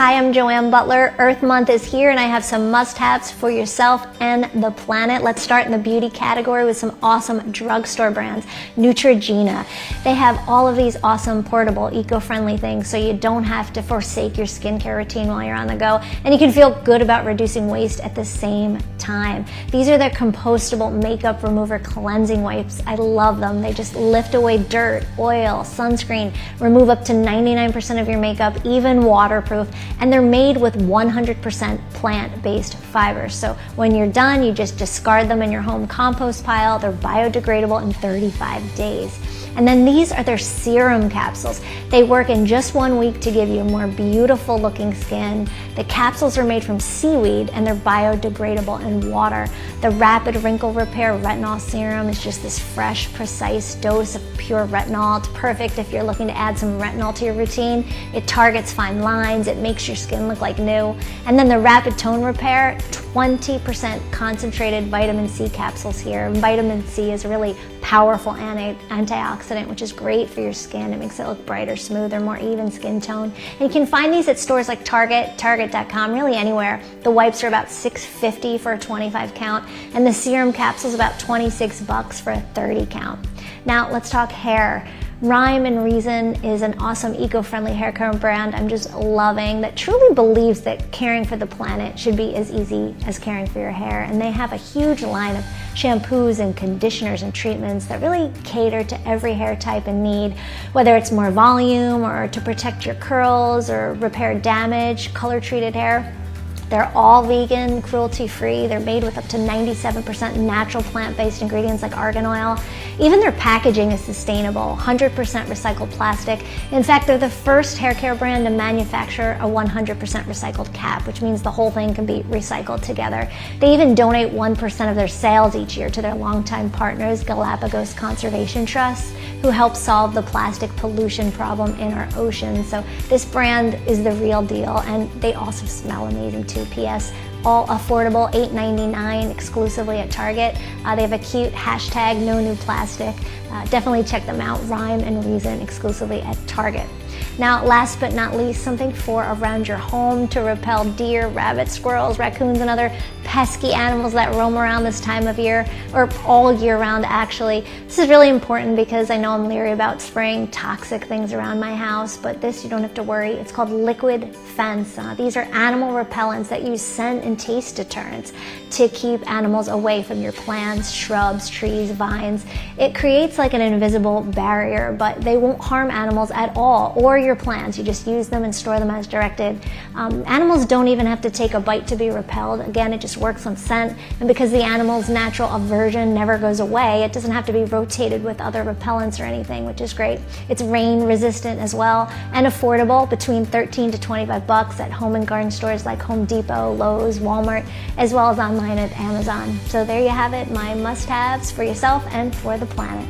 Hi, I'm Joanne Butler. Earth Month is here and I have some must-haves for yourself and the planet. Let's start in the beauty category with some awesome drugstore brands. Neutrogena. They have all of these awesome portable, eco-friendly things so you don't have to forsake your skincare routine while you're on the go, and you can feel good about reducing waste at the same time. These are their compostable makeup remover cleansing wipes. I love them. They just lift away dirt, oil, sunscreen, remove up to 99% of your makeup, even waterproof, and they're made with 100% plant-based fibers. So when you're done, you just discard them in your home compost pile. They're biodegradable in 35 days. And then these are their serum capsules. They work in just 1 week to give you a more beautiful looking skin. The capsules are made from seaweed and they're biodegradable in water. The Rapid Wrinkle Repair Retinol Serum is just this fresh, precise dose of pure retinol. It's perfect if you're looking to add some retinol to your routine. It targets fine lines, it makes your skin look like new. And then the Rapid Tone Repair, 20% concentrated vitamin C capsules here. Vitamin C is a really powerful antioxidant, which is great for your skin. It makes it look brighter, smoother, more even skin tone. And you can find these at stores like Target, Target.com, really anywhere. The wipes are about $6.50 for a 25 count, and the serum capsules about $26 for a 30 count. Now let's talk hair. Rhyme and Reason is an awesome eco-friendly hair care brand I'm just loving that truly believes that caring for the planet should be as easy as caring for your hair. And they have a huge line of shampoos and conditioners and treatments that really cater to every hair type and need, whether it's more volume or to protect your curls or repair damaged, color-treated hair. They're all vegan, cruelty-free. They're made with up to 97% natural plant-based ingredients like argan oil. Even their packaging is sustainable, 100% recycled plastic. In fact, they're the first hair care brand to manufacture a 100% recycled cap, which means the whole thing can be recycled together. They even donate 1% of their sales each year to their longtime partners, Galapagos Conservation Trust, who help solve the plastic pollution problem in our oceans. So this brand is the real deal, and they also smell amazing too. P.S. all affordable, $8.99 exclusively at Target. They have a cute hashtag, no new plastic. Definitely check them out, Rhyme and Reason, exclusively at Target. Now, last but not least, something for around your home to repel deer, rabbits, squirrels, raccoons, and other pesky animals that roam around this time of year, or all year round actually. This is really important because I know I'm leery about spraying toxic things around my house, but this you don't have to worry. It's called Liquid Fensa. These are animal repellents that use scent and taste deterrents to keep animals away from your plants, shrubs, trees, vines. It creates like an invisible barrier, but they won't harm animals at all, or your plants. You just use them and store them as directed. Animals don't even have to take a bite to be repelled. Again, it just works on scent, and because the animal's natural aversion never goes away, it doesn't have to be rotated with other repellents or anything, which is great. It's rain resistant as well, and affordable, between $13 to $25 at home and garden stores like Home Depot, Lowe's, Walmart, as well as online at Amazon. So there you have it, my must-haves for yourself and for the planet.